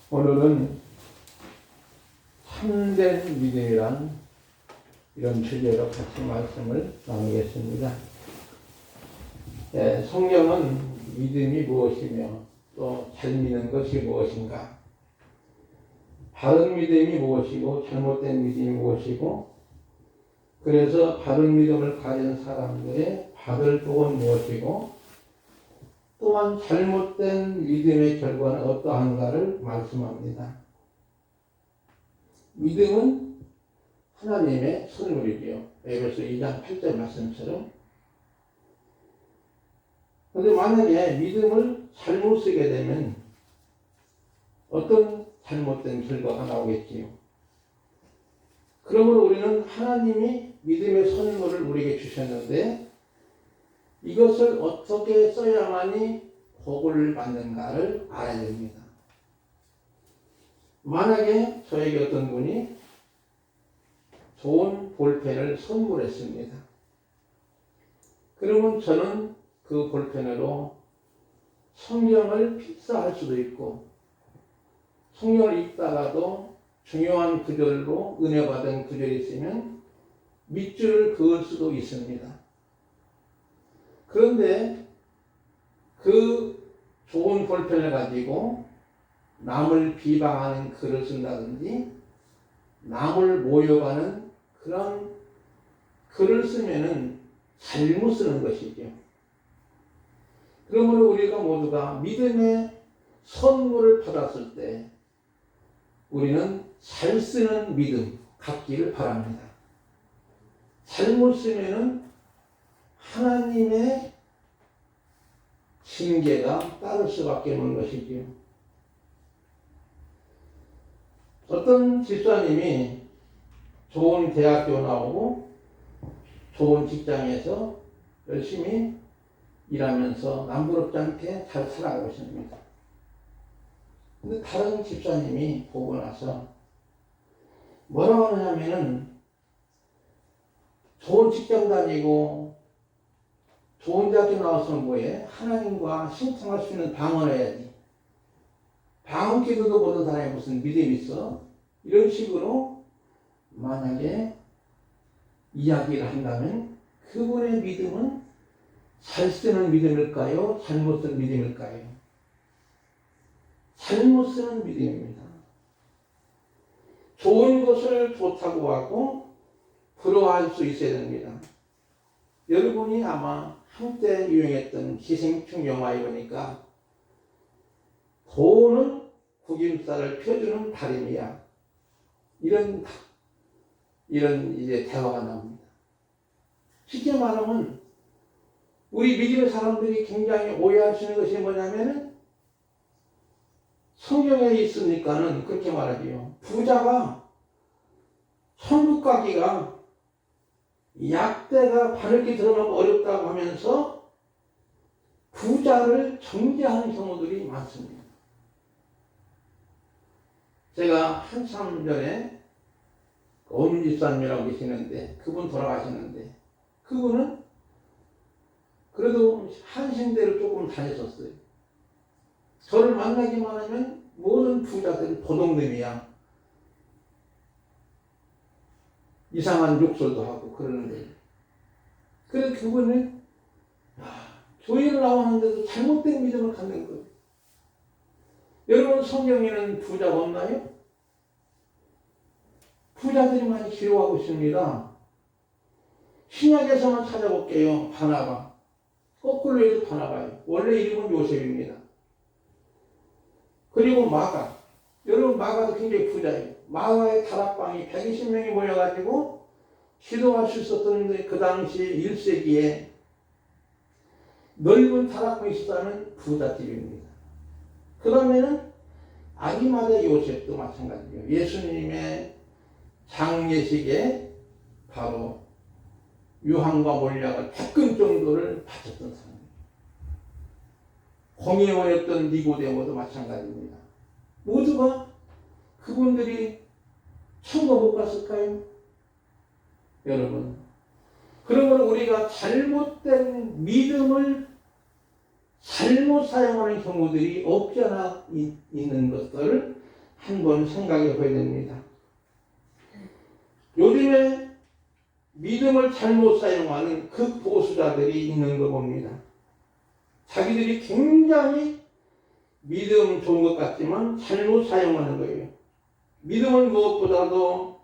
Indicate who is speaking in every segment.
Speaker 1: 오늘은 참된 믿음이란 이런 주제로 같이 말씀을 나누겠습니다. 성경은 믿음이 무엇이며 또 잘 믿는 것이 무엇인가, 바른 믿음이 무엇이고 잘못된 믿음이 무엇이고, 그래서 바른 믿음을 가진 사람들의 받을 복은 무엇이고, 또한 잘못된 믿음의 결과는 어떠한가를 말씀합니다. 믿음은 하나님의 선물이지요. 에베소 2장 8절 말씀처럼. 그런데 만약에 믿음을 잘못 쓰게 되면 어떤 잘못된 결과가 나오겠지요. 그러므로 우리는 하나님이 믿음의 선물을 우리에게 주셨는데 이것을 어떻게 써야만이 복을 받는가를 알아야 됩니다. 만약에 저에게 어떤 분이 좋은 볼펜을 선물했습니다. 그러면 저는 그 볼펜으로 성경을 필사할 수도 있고, 성경을 읽다가도 중요한 구절로 은혜받은 구절이 있으면 밑줄을 그을 수도 있습니다. 그런데 그 좋은 볼펜을 가지고 남을 비방하는 글을 쓴다든지 남을 모욕하는 그런 글을 쓰면은 잘못 쓰는 것이죠. 그러므로 우리가 모두가 믿음의 선물을 받았을 때 우리는 잘 쓰는 믿음 갖기를 바랍니다. 잘못 쓰면은 하나님의 징계가 따를 수밖에 없는 것이지요. 어떤 집사님이 좋은 대학교 나오고 좋은 직장에서 열심히 일하면서 남부럽지 않게 잘 살아가고 있습니다. 근데 다른 집사님이 보고 나서 뭐라고 하냐면은, 좋은 직장 다니고 좋은 대학교 나와서는 뭐해? 하나님과 신통할 수 있는 방언을 해야지. 방언 기도도 못하는 사람이 무슨 믿음이 있어? 이런 식으로 만약에 이야기를 한다면 그분의 믿음은 잘 쓰는 믿음일까요? 잘못 쓰는 믿음일까요? 잘못 쓰는 믿음입니다. 좋은 것을 좋다고 하고 부러워할 수 있어야 됩니다. 여러분이 아마 한때 유행했던 기생충 영화에 보니까 돈은 구김살을 펴주는 다림이야. 이런 이제 대화가 나옵니다. 쉽게 말하면 우리 믿음의 사람들이 굉장히 오해하시는 것이 뭐냐면은, 성경에 있으니까는 그렇게 말하지요. 부자가 천국 가기가 약대가 바늘기 들어가면 어렵다고 하면서 부자를 정죄하는 경우들이 많습니다. 제가 한참 전에 엄집사님이라고 계시는데, 그분 돌아가셨는데, 그분은 그래도 한신대를 조금 다녔었어요. 저를 만나기만 하면 모든 부자들은 도둑놈이야, 이상한 욕설도 하고 그러는데, 그래서 그분은 교회를 나왔는데도 잘못된 믿음을 갖는 거예요. 여러분, 성경에는 부자가 없나요? 부자들이 많이 기록하고 있습니다. 신약에서만 찾아볼게요. 바나바. 거꾸로 해도 바나바예요. 원래 이름은 요셉입니다. 그리고 마가. 여러분, 마가도 굉장히 부자예요. 마가의 다락방이 120명이 모여가지고 기도할 수 있었던 그 당시 1세기에 넓은 다락방이 있었다는 부잣집입니다. 그 다음에는 아리마대 요셉도 마찬가지예요. 예수님의 장례식에 바로 유황과 몰약을 100근 정도를 바쳤던 사람이에요. 공회원이었던 니고데모도 마찬가지입니다. 모두가 그분들이 천국 못 갔을까요? 여러분, 그러므로 우리가 잘못된 믿음을 잘못 사용하는 경우들이 없지 않아 있는 것들을 한번 생각해 봐야 됩니다. 요즘에 믿음을 잘못 사용하는 그 보수자들이 있는 거 봅니다. 자기들이 굉장히 믿음 좋은 것 같지만 잘못 사용하는 거예요. 믿음은 무엇보다도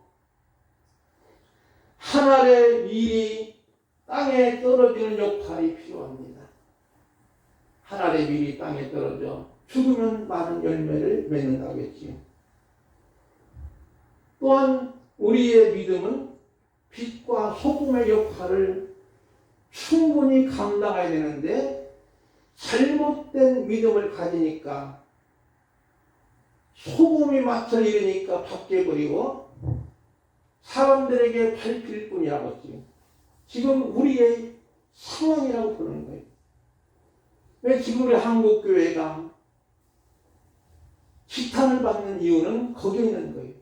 Speaker 1: 하늘의 밀이 땅에 떨어지는 역할이 필요합니다. 하늘의 밀이 땅에 떨어져 죽으면 많은 열매를 맺는다고 했지요. 또한 우리의 믿음은 빛과 소금의 역할을 충분히 감당해야 되는데 잘못된 믿음을 가지니까 소금이 맞춰 이르니까 바뀌어버리고 사람들에게 밟힐 뿐이라고 했지요. 지금 우리의 상황이라고 그러는 거예요. 왜 지금 우리 한국교회가 지탄을 받는 이유는 거기에 있는 거예요.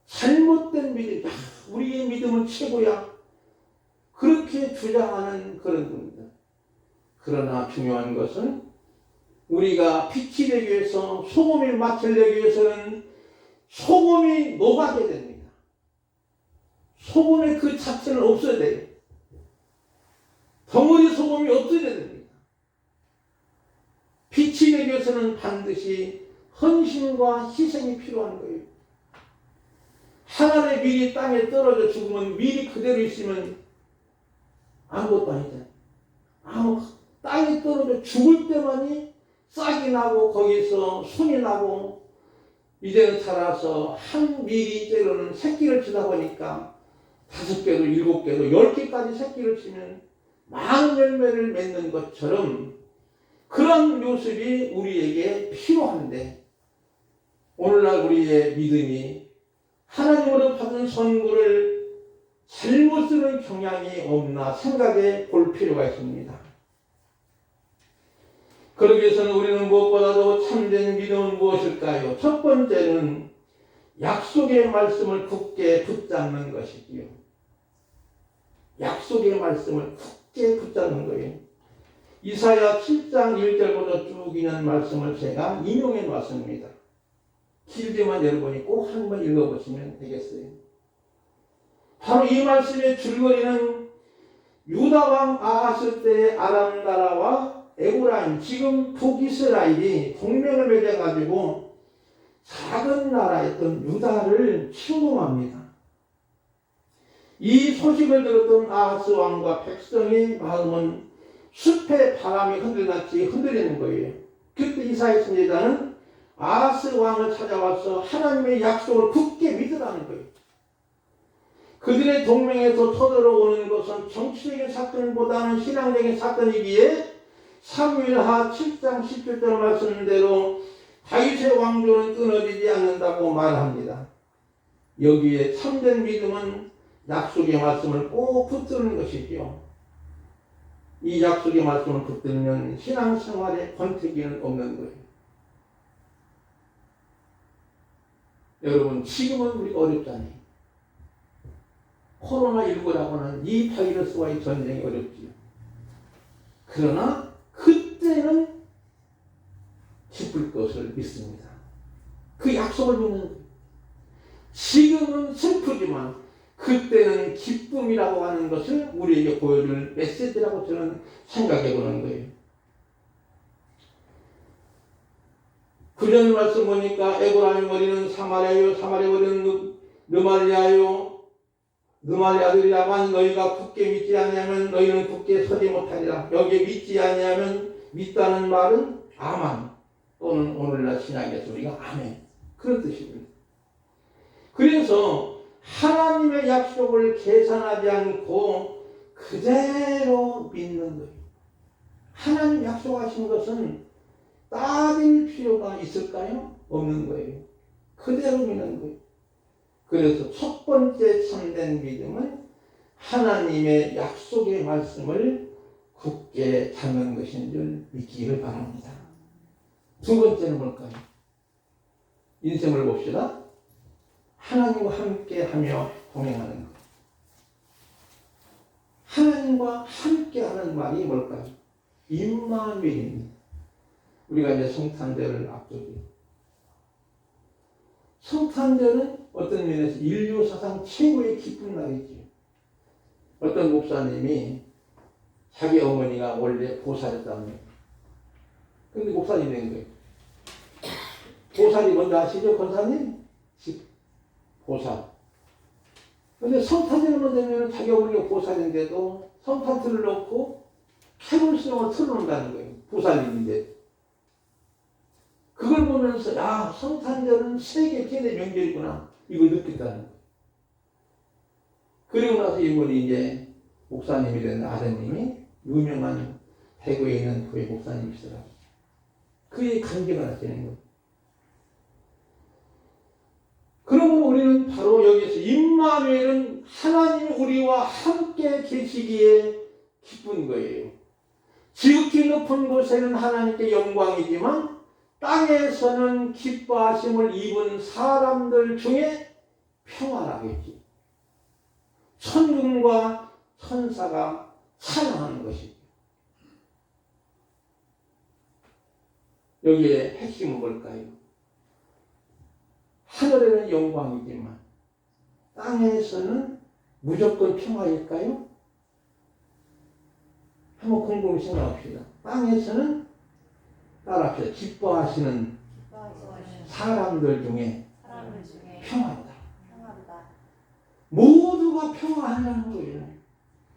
Speaker 1: 잘못된 믿음, 우리의 믿음은 최고야. 그렇게 주장하는 그런 겁니다. 그러나 중요한 것은 우리가 빛이 되기 위해서 소금을 맡으려기 위해서는 소금이 녹아야 됩니다. 소금의 그 자체는 없어야 돼요. 덩어리 소금이 없어야 됩니다. 빛이 되기 위해서는 반드시 헌신과 희생이 필요한 거예요. 하늘의 밀이 땅에 떨어져 죽으면 밀이 그대로 있으면 아무것도 아니잖아요. 땅에 떨어져 죽을 때만이 싹이 나고 거기서 순이 나고 이제는 자라서 한 밀이 때로는 새끼를 치다 보니까 5개도 7개도 10개까지 새끼를 치면 많은 열매를 맺는 것처럼 그런 모습이 우리에게 필요한데 오늘날 우리의 믿음이 하나님으로 받은 선물을 잘못 쓰는 경향이 없나 생각해 볼 필요가 있습니다. 그러기 위해서는 우리는 무엇보다도 참된 믿음은 무엇일까요? 첫 번째는 약속의 말씀을 굳게 붙잡는 것이지요. 약속의 말씀을 굳게 붙잡는 거예요. 이사야 7장 1절부터 쭉 있는 말씀을 제가 인용해 놨습니다. 길지만 여러분이 꼭 한번 읽어보시면 되겠어요. 바로 이 말씀의 줄거리는 유다왕 아하스 때 아람 나라와 에브라임, 지금 북이스라엘이 동맹을 맺어가지고 작은 나라였던 유다를 침공합니다. 이 소식을 들었던 아하스 왕과 백성의 마음은 숲의 바람이 흔들같이 흔들리는 거예요. 그때 이사야 선지자는 아하스 왕을 찾아와서 하나님의 약속을 굳게 믿으라는 거예요. 그들의 동맹에서 터들어오는 것은 정치적인 사건보다는 신앙적인 사건이기에 사무엘하 7장 17절 말씀대로 다윗의 왕조는 끊어지지 않는다고 말합니다. 여기에 참된 믿음은 약속의 말씀을 꼭 붙드는 것이지요. 이 약속의 말씀을 붙들면 신앙생활에 권태기는 없는 거예요. 여러분, 지금은 우리가 어렵잖아요. 코로나19라고 하는 이 바이러스와의 전쟁이 어렵지요. 그러나 그때는 기쁠 것을 믿습니다. 그 약속을 믿는 거예요. 지금은 슬프지만 그때는 기쁨이라고 하는 것을 우리에게 보여줄 메시지라고 저는 생각해 보는 거예요. 구절 말씀 보니까 에브라임 머리는 사마리아요, 사마리아 머리는 르말리아요, 르말리 아들이라만 너희가 굳게 믿지 아니하면 너희는 굳게 서지 못하리라. 여기에 믿지 아니하면 믿다는 말은 아만 또는 오늘날 신약에서 우리가 아멘 그런 뜻입니다. 그래서 하나님의 약속을 계산하지 않고 그대로 믿는 거예요. 하나님 약속하신 것은 따질 필요가 있을까요? 없는 거예요. 그대로 믿는 거예요. 그래서 첫 번째 참된 믿음은 하나님의 약속의 말씀을 굳게 잡는 것인 줄 믿기를 바랍니다. 두 번째는 뭘까요? 인생을 봅시다. 하나님과 함께하며 동행하는 것. 하나님과 함께하는 말이 뭘까요? 임마누엘입니다. 우리가 이제 성탄절을 앞두고 성탄절은 어떤 면에서 인류 사상 최고의 기쁜 날이지. 어떤 목사님이 자기 어머니가 원래 보살이었답니다. 근데 목사님이 된 거예요. 보살이 뭔지 아시죠? 권사님? 보살. 근데 성탄절만 되면 자기 어머니가 보살인데도 성탄틀을 놓고 캐롤송을 틀어놓는다는 거예요. 보살님인데. 그걸 보면서 야, 성탄절은 세계 최대 명절이구나. 이걸 느꼈다는 거예요. 그리고 나서 이분이 이제 목사님이 된 아드님이 유명한 대구에 있는 교회 목사님이시더라고요. 그의 간증을 하시는 거예요. 그러면 우리는 바로 여기서 임마누엘은 하나님이 우리와 함께 계시기에 기쁜 거예요. 지극히 높은 곳에는 하나님께 영광이지만 땅에서는 기뻐하심을 입은 사람들 중에 평화라겠지. 천군과 천사가 찬양하는 것이죠. 여기에 핵심은 뭘까요? 하늘에는 영광이지만 땅에서는 무조건 평화일까요? 한번 곰곰이 생각합시다. 땅에서는 따라합시다. 기뻐하시는 사람들 중에 평화다. 모두가 평화하려는 거예요.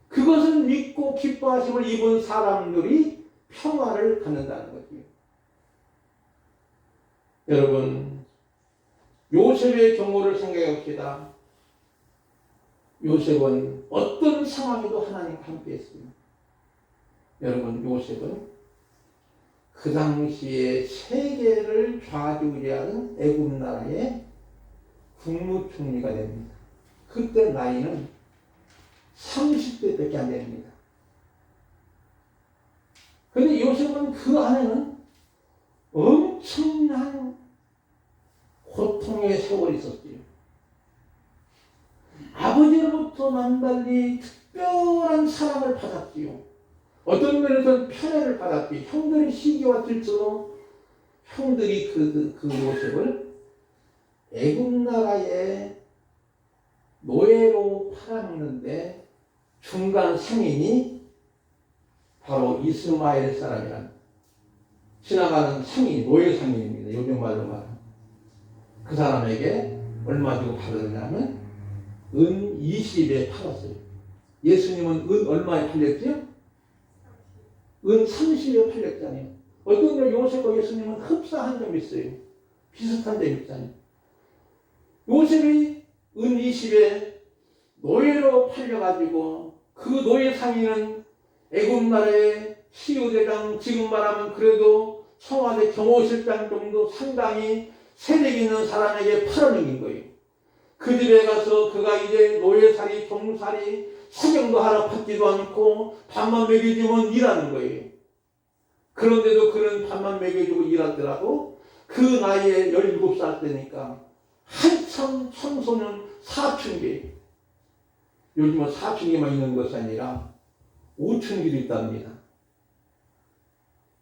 Speaker 1: 그것을 믿고 기뻐하심을 입은 사람들이 평화를 갖는다는 거죠. 여러분, 요셉의 경우를 생각해 봅시다. 요셉은 어떤 상황에도 하나님과 함께 했습니다. 여러분, 요셉은 그 당시에 세계를 좌지우지하는 애굽 나라의 국무총리가 됩니다. 그때 나이는 30대밖에 안 됩니다. 그런데 요셉은 그 안에는 엄청난 고통의 세월이 있었지요. 아버지로부터 남달리 특별한 사랑을 받았지요. 어떤 면에서는 편애를 받았지. 형들의 시기와 질투로 형들이 그 요셉을 애굽 나라의 노예로 팔아먹는데 중간 상인이 바로 이스마엘 사람이란 지나가는 상인, 노예 상인입니다. 요즘 말로 말하면. 그 사람에게 얼마 주고 팔았냐면 은 20에 팔았어요. 예수님은 은 얼마에 팔렸죠? 은 30에 팔렸잖아요. 어떤 걸 요셉과 예수님은 흡사한 점이 있어요. 비슷한 점이 있잖아요. 요셉이 은 20에 노예로 팔려가지고 그 노예 상인은 애굽 나라의 시우대장, 지금 말하면 그래도 청와대 경호실장 정도 상당히 세력 있는 사람에게 팔아넘긴 거예요. 그 집에 가서 그가 이제 노예살이, 종살이, 사경도 하나 받지도 않고 밥만 먹여주면 일하는 거예요. 그런데도 그는 밥만 먹여주고 일하더라도 그 나이에 17살 때니까 한참 청소년 사춘기, 요즘은 사춘기만 있는 것이 아니라 5춘기도 있답니다.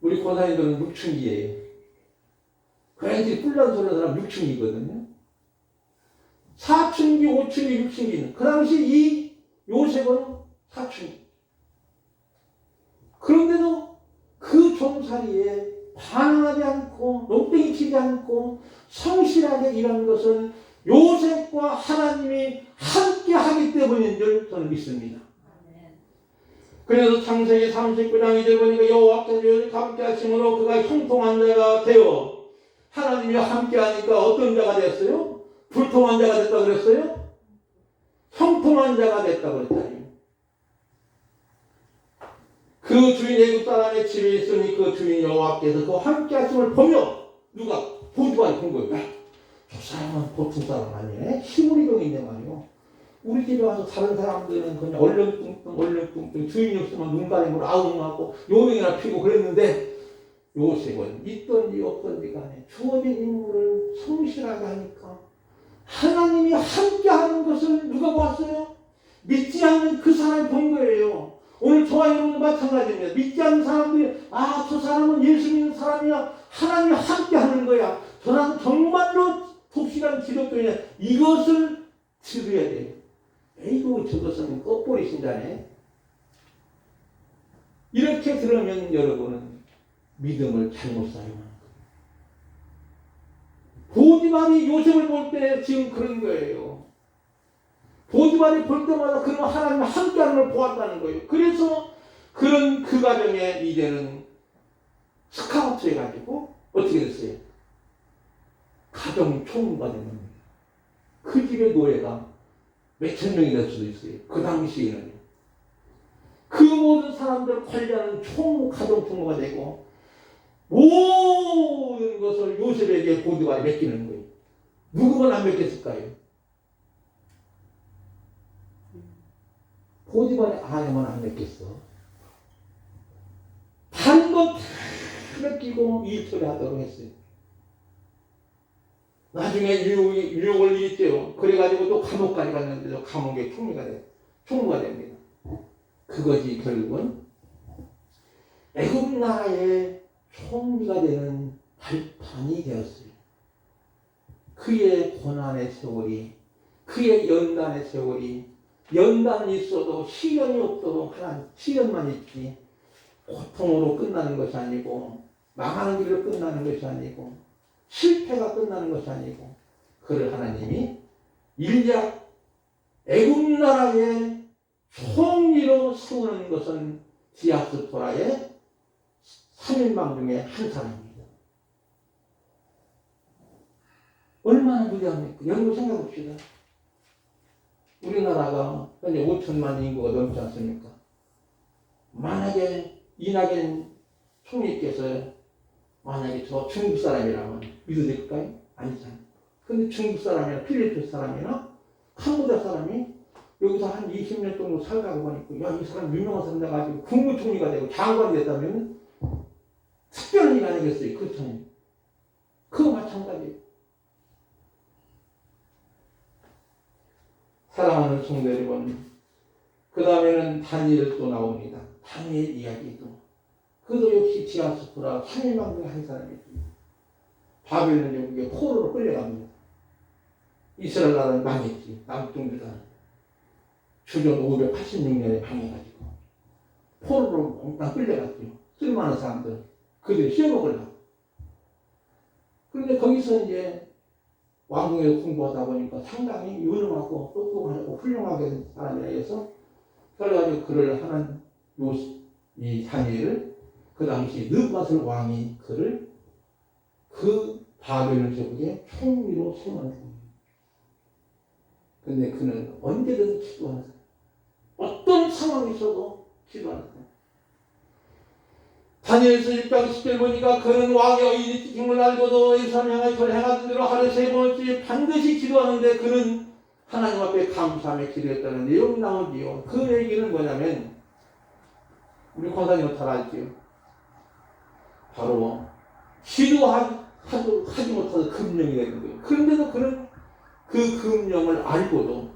Speaker 1: 우리 권사님들은 6춘기예요. 그래야지 뿔난 소리 하는 사람 6춘기거든요. 4춘기, 5춘기, 6춘기는 그 당시 이 요셉은 4춘기. 그런데도 그 종살이에 반항하지 않고 농땡이 치지 않고 성실하게 일하는 것은 요셉과 하나님이 함께 하기 때문인 줄 저는 믿습니다. 그래서 창세기 39장 2절 보니까 여호와께서 함께 하심으로 그가 형통한 자가 되어 하나님이 함께 하니까 어떤 자가 됐어요? 불통한 자가 됐다고 그랬어요? 형통한 자가 됐다고 그랬잖아요. 그 주인 애굽 사람의 집에 있으니 그 주인 여호와께서 그 함께 하심을 보며 누가? 보지만 본 거예요. 저 사람은 보통 사람 아니네. 시무리병인데 말이요. 우리 집에 와서 다른 사람들은 그냥 얼렁뚱뚱 주인이 없으면 눈 가리고 아웅하고 요명이나 피고 그랬는데 요셉은 있던지 없던지 간에 주어진 임무를 성실하게 하니까 하나님이 함께 하는 것을 누가 보았어요? 믿지 않는 그 사람이 본 거예요. 오늘 저와 여러분도 마찬가지입니다. 믿지 않는 사람들이 저 사람은 예수 믿는 사람이야. 하나님이 함께 하는 거야. 저 사람은 정말로 독실한 기독교냐 이것을 들어야 돼요. 에이구 저것은 껍보리 신자네. 이렇게 들으면 여러분은 믿음을 잘못 사용하는 거예요. 보디발이 요셉을 볼 때 지금 그런 거예요. 보디발이 볼 때마다 그런 하나님과 함께하는 걸 보았다는 거예요. 그래서 그런 그 가정에 이제는 스카우트 해가지고 어떻게 됐어요? 가정 총무가 된 겁니다. 그 집의 노예가 몇천 명이 될 수도 있어요. 그 당시에는. 그 모든 사람들을 관리하는 총무, 가정 총무가 되고 모든 것을 요셉에게 보디발이 맡기는 거예요. 누구만 안 맡겼을까요? 보디발의 아내만 안 맡겼어. 다른 건 다 맡기고 일처리 하도록 했어요. 나중에 유혹을 이겼죠. 그래가지고 또 감옥까지 갔는데도 감옥의 총무가 됩니다. 그것이 결국은 애굽 나라의 총리가 되는 발판이 되었어요. 그의 고난의 세월이, 그의 연단의 세월이, 연단은 있어도 시련이 없도록 하나님, 시련만 있지 고통으로 끝나는 것이 아니고 망하는 길로 끝나는 것이 아니고 실패가 끝나는 것이 아니고 그를 하나님이 인자 애굽 나라의 총리로 세우는 것은 디아스포라의 3인방 중에 한 사람입니다. 얼마나 위대합니까? 여러분 생각해 봅시다. 우리나라가 현재 5천만 인구가 넘지 않습니까? 만약에 이낙연 총리께서 만약에 저 중국 사람이라면 믿어도 될까요? 아니잖아요. 근데 중국 사람이나 필리핀 사람이나 캄보디아 사람이 여기서 한 20년 정도 살다가 보니까 야, 이 사람 유명한 사람 돼가지고 국무총리가 되고 장관이 됐다면 특별한 일 아니겠어요? 그렇잖아요. 그거 마찬가지예요. 사랑하는 성도 여러분, 그 다음에는 다니엘 또 나옵니다. 다니엘 이야기도. 그도 역시 디아스포라 3인방 중에 한 사람이죠. 바벨론 제국에 포로로 끌려갑니다. 이스라엘 나라는 망했지. 남쪽 유다. 주전 586년에 망해가지고 포로로 몽땅 끌려갔죠. 쓸만한 사람들. 그들이 씌워먹으려고. 그런데 거기서 이제 왕궁에서 공부하다 보니까 상당히 유능하고 똑똑하고 훌륭하게 된 사람이라 해서 그래가지고 그를 하는 이 다니엘을 그 당시 느부갓네살 왕이 그를 그 바벨론 제국의 총리로 세우는 거예요. 근데 그는 언제든 기도하는 사람. 어떤 상황이 있어도 기도하는 사람. 다니엘서 1장 10절 보니까 그는 왕의 의인이 찍힘을 알고도 예루살렘 향하여 절을 행하던 대로 하루에 3번씩 반드시 기도하는데 그는 하나님 앞에 감사하며 기도했다는 내용이 나오지요. 그 얘기는 뭐냐면 우리 권사님은 잘 알지요. 바로 기도하지 못해서 금령이 되는 거예요. 그런데도 그는 그 금령을 알고도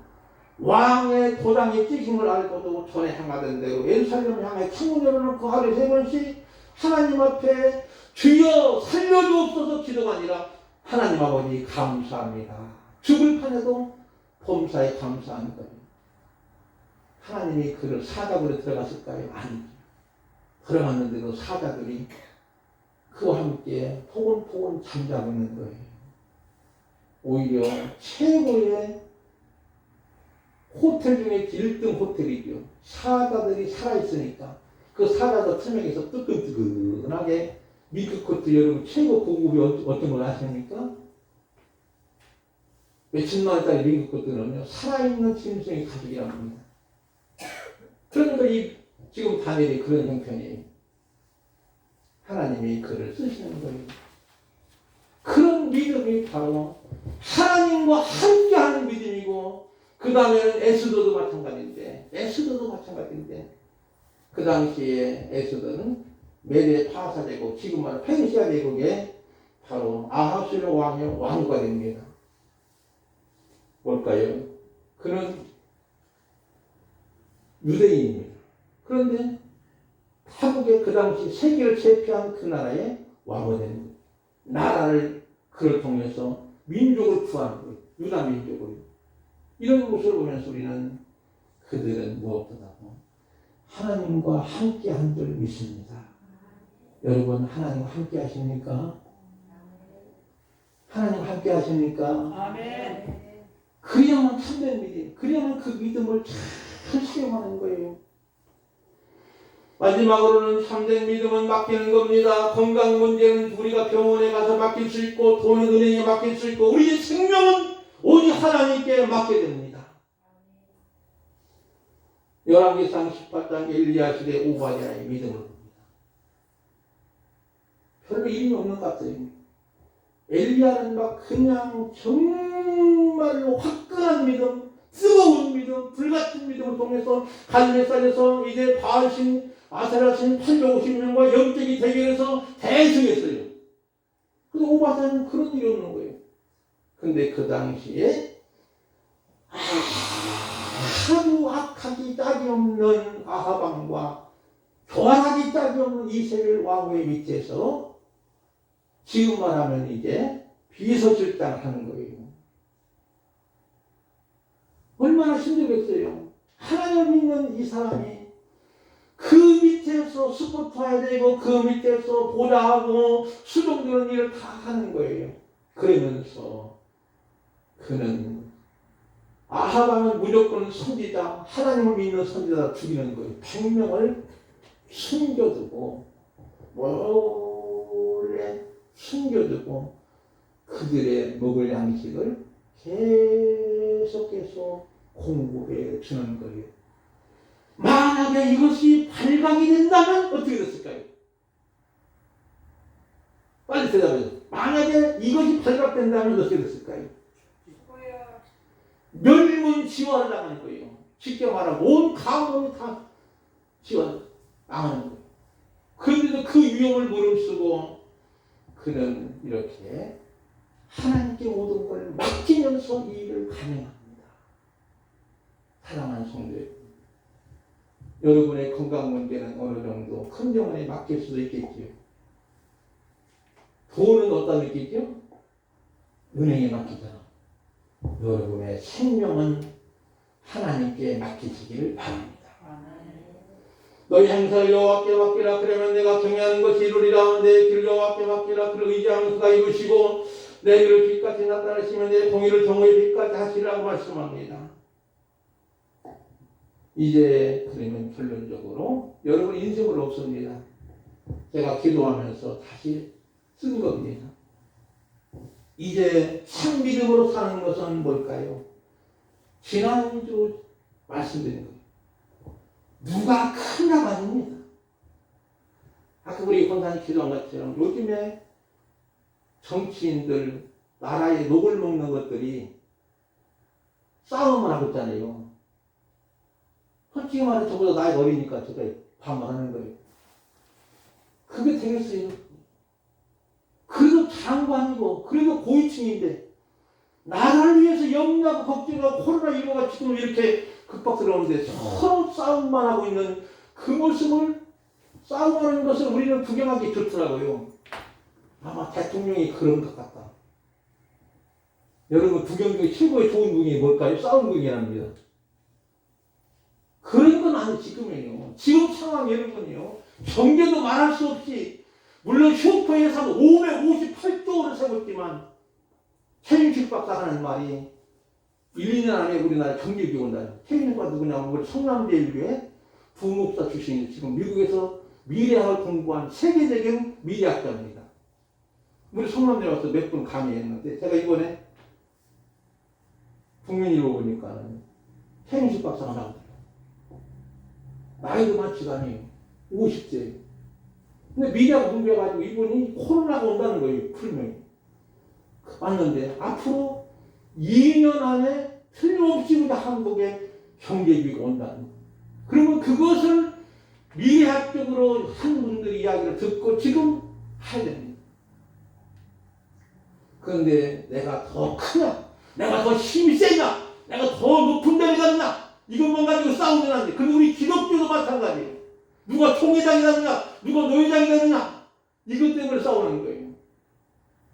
Speaker 1: 왕의 도장에 찍힌 걸 알고도 전에 행하던 대로 예루살렘 향해 창문 열어놓고 하루에 3번씩 하나님 앞에 주여 살려주옵소서 기도가 아니라 하나님 아버지 감사합니다. 죽을 판에도 범사에 감사하는 거예요. 하나님이 그를 사자굴에 들어갔을까요? 아니죠. 들어갔는데도 사자들이 그와 함께 포근포근 잠자고 있는 거예요. 오히려 최고의 호텔 중에 1등 호텔이죠. 사자들이 살아있으니까 그 사자들 투명에서 뜨끈뜨끈하게 밀크코트 여러분 최고 고급이 어떤 걸 아십니까? 몇천만 원짜리 밀크코트는요 살아있는 짐승의 가죽이라고 합니다. 그러니까 지금 다니엘이 그런 형편이에요. 하나님이 그를 쓰시는 거예요. 그런 믿음이 바로 하나님과 함께하는 믿음이고 그 다음에는 에스더도 마찬가지인데 그 당시에 에스더는 메대 파사 제국, 지금 말하는 페르시아 제국의 바로 아하수르 왕의 왕후가 됩니다. 뭘까요? 그는 유대인입니다. 그런데 타국의 그 당시 세계를 제패한 그 나라의 왕이 됩니다. 나라를 그를 통해서 민족을 구하는 거예요. 유다 민족을. 이런 모습을 보면서 우리는 그들은 무엇보다도 하나님과 함께한 줄 믿습니다. 여러분 하나님과 함께 하십니까? 하나님과 함께 하십니까?
Speaker 2: 아멘.
Speaker 1: 그래야만 참된 믿음, 그래야만 그 믿음을 잘 수용하는 거예요. 마지막으로는 참된 믿음은 맡기는 겁니다. 건강 문제는 우리가 병원에 가서 맡길 수 있고 돈은 은행에 맡길 수 있고 우리의 생명은 오직 하나님께 맡게 됩니다. 열왕기상 18장 엘리야 시대 오바댜의 믿음을 봅니다. 별로 이름이 없는 것 같아요. 엘리야는 막 그냥 정말로 화끈한 믿음, 뜨거운 믿음, 불같은 믿음을 통해서 갈멜산에서 이제 바알신 아세라신 850명과 영적인 대결에서 대승했어요. 근데 오바댜는 그런 일이 없는 거예요. 근데 그 당시에 아주 악하기 짝이 없는 아하방과 교활하기 짝이 없는 이세벨 왕후의 밑에서 지금 말하면 이제 비서실장 하는 거예요. 얼마나 힘들겠어요. 하나님을 믿는 이 사람이 그 밑에서 스포트해야 되고 그 밑에서 보좌하고 수종되는 일을 다 하는 거예요. 그러면서 그는 아하방은 무조건 선지자, 하나님을 믿는 선지자를 죽이는 거예요. 100명을 숨겨두고 몰래 숨겨두고 그들의 먹을 양식을 계속해서 공급해 주는 거예요. 만약에 이것이 발각이 된다면 어떻게 됐을까요? 빨리 대답해요. 만약에 이것이 발각된다면 어떻게 됐을까요? 멸문지화를 당하는 거예요. 쉽게 말하면 온 가문이 다 지화 당하는 거예요. 그런데도 그 위험을 무릅쓰고 그는 이렇게 하나님께 모든 걸 맡기면서 이 일을 감행합니다. 사랑하는 성도 여러분, 여러분의 건강 문제는 어느 정도 큰 병원에 맡길 수도 있겠지요. 돈은 어디다 맡기죠? 은행에 맡기잖아. 여러분의 생명은 하나님께 맡기시기를 바랍니다. 너희 행사를 여호와께 맡기라. 그러면 내가 경외하는 것이 이루리라. 내 길을 여호와께 맡기라. 그를 의지하는 수가 이루시고 내 길을 빛같이 나타내시면 내 공의를 정오의 빛같이 하시라고 말씀합니다. 이제 그러면 결론적으로 여러분 인생은 없습니다. 제가 기도하면서 다시 쓴 겁니다. 이제 참 믿음으로 사는 것은 뭘까요? 지난주 말씀드린 거예요. 누가 크냐가 아닙니다. 아까 우리 권사님 기도한 것처럼 요즘에 정치인들 나라에 녹을 먹는 것들이 싸움을 하고 있잖아요. 솔직히 말해 저보다 나이가 어리니까 제가 반말하는 거예요. 그게 되겠어요? 그래도 장관이고 그래도 고위층인데 나라를 위해서 염려하고 걱정하고 코로나19가 지금 이렇게 급박스러운데 서로 싸움만 하고 있는 그 모습을 싸움하는 것을 우리는 구경하기 좋더라고요. 아마 대통령이 그런 것 같다. 여러분 구경 중에 최고의 좋은 구경이 뭘까요? 싸움 구경이랍니다. 그런 건 아니 지금이에요. 지금 상황 여러분이요. 경제도 말할 수 없이 물론 슈퍼 예산 558조 원을 세웠지만 최윤식 박사가 하는 말이 1, 2년 안에 우리나라 경제비 온다. 최윤식과 누구냐면 우리 성남대일교회 부목사 출신이 지금 미국에서 미래학을 공부한 세계적인 미래학자입니다. 우리 성남대 와서 몇 분 강의했는데 제가 이번에 국민일보 보니까 최윤식 박사가 나오더라고요. 나이도 많지가 않아요. 50세. 근데 미래학 공부해가지고 이분이 코로나가 온다는 거예요. 풀명이. 맞는데 앞으로 2년 안에 틀림없이 우리 한국에 경제위기가 온다는 거예요. 그러면 그것을 미래학적으로 한 분들의 이야기를 듣고 지금 해야 됩니다. 그런데 내가 더 크냐? 내가 더 힘이 세냐? 내가 더 높은 데를 갔냐? 이것만 가지고 싸우면 안 돼. 근데 우리 기독교도 마찬가지예요. 누가 총회장이 되느냐? 누가 노회장이 되느냐? 이것 때문에 싸우는 거예요.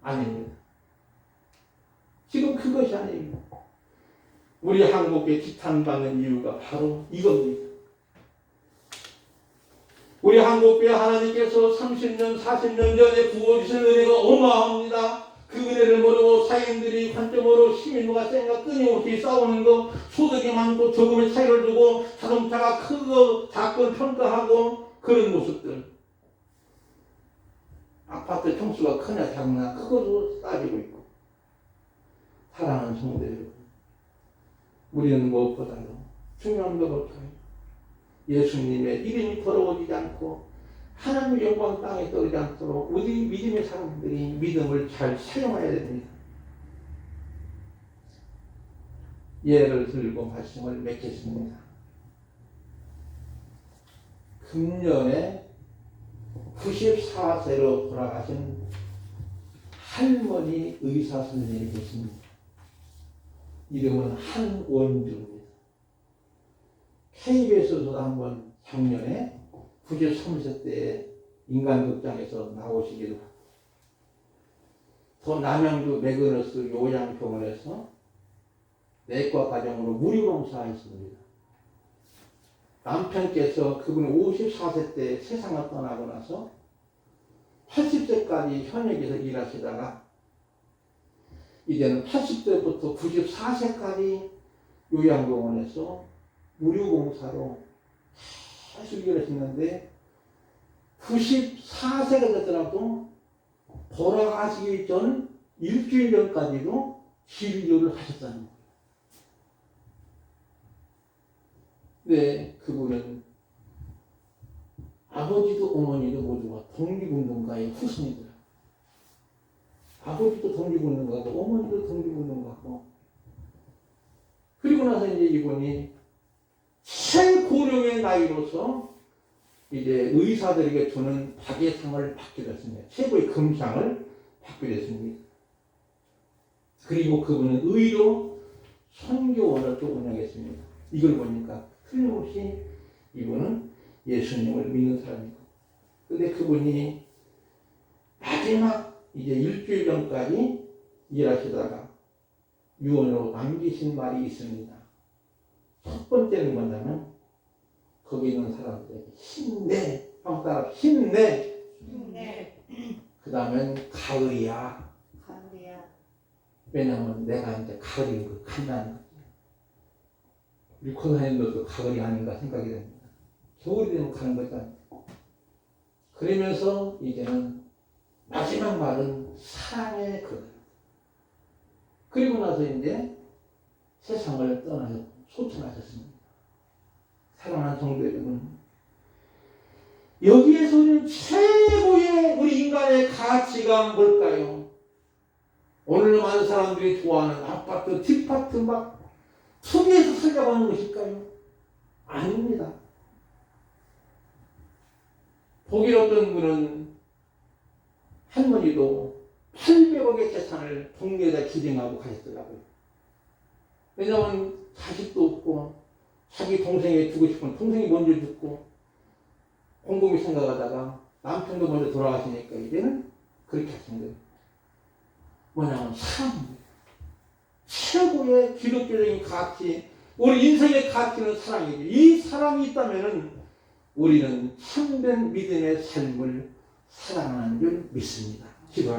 Speaker 1: 아닙니다. 지금 그것이 아닙니다. 우리 한국에 지탄받는 이유가 바로 이겁니다. 우리 한국에 하나님께서 30년, 40년 전에 부어주신 은혜가 어마합니다. 그 은혜를 모르고 사인들이 관점으로 시민과 센과 끊임없이 싸우는 것, 소득이 많고 적음의 차이를 두고 자동차가 크고 작건 평가하고 그런 모습들. 아파트 평수가 크냐 작냐 그것도 따지고 있고. 사랑하는 성도 여러분, 우리는 무엇보다도 중요한 것 뭘까요? 예수님의 이름이 더러워지지 않고 하나님의 영광 땅에 떨어지지 않도록 우리 믿음의 사람들이 믿음을 잘 사용해야 됩니다. 예를 들고 말씀을 맺겠습니다. 금년에 94세로 돌아가신 할머니 의사 선생님이 계십니다. 이름은 한원주입니다. KBS에서도 한번 작년에 93세 때 인간극장에서 나오시기도 하고, 또 남양주 매그너스 요양병원에서 내과 과정으로 무료봉사했습니다. 남편께서 그분이 54세 때 세상을 떠나고 나서 80세까지 현역에서 일하시다가 이제는 80세부터 94세까지 요양병원에서 무료봉사로 계속 일하시는데 94세가 되더라도 돌아가시기 전 일주일 전까지도 진료를 하셨다는 거예요. 네, 그분은 아버지도 어머니도 모두가 독립운동가의 후손이더라. 아버지도 독립운동가고 어머니도 독립운동가고. 그리고 나서 이제 이분이 최고령의 나이로서 이제 의사들에게 주는 박예상을 받게 됐습니다. 최고의 금상을 받게 됐습니다. 그리고 그분은 의료 선교원을 또 운영했습니다. 이걸 보니까 틀림없이 이분은 예수님을 믿는 사람이고, 근데 그분이 마지막 이제 일주일 전까지 일하시다가 유언으로 남기신 말이 있습니다. 첫 번째는 뭐냐면 거기 있는 사람들에게 힘내, 한번 따라 힘내. 그 다음엔 가을이야. 왜냐하면 내가 이제 가을인 걸 간다는 거죠. 우리 권사님들도 가을이 아닌가 생각이 됩니다. 겨울이 되면 가는 거잖아요. 그러면서 이제는 마지막 말은 사랑의 글. 그리고 나서 이제 세상을 떠나서 소천하셨습니다. 사랑하는 성도 여러분, 여기에서 우리는 최고의 우리 인간의 가치가 뭘까요? 오늘 많은 사람들이 좋아하는 아파트, 뒷파트 막 투기해서 살려고 하는 것일까요? 아닙니다. 독일 어떤 분은 할머니도 800억의 재산을 동네에다 기증하고 가셨더라고요. 왜냐하면 자식도 없고 자기 동생에게 주고 싶은 동생이 먼저 죽고 곰곰이 생각하다가 남편도 먼저 돌아가시니까 이제는 그렇게 하신 거예요. 뭐냐면 사랑입니다. 최고의 기독교적인 가치, 우리 인생의 가치는 사랑이죠. 이 사랑이 있다면 우리는 참된 믿음의 삶을 살아가는 줄 믿습니다. 기도하겠습니다.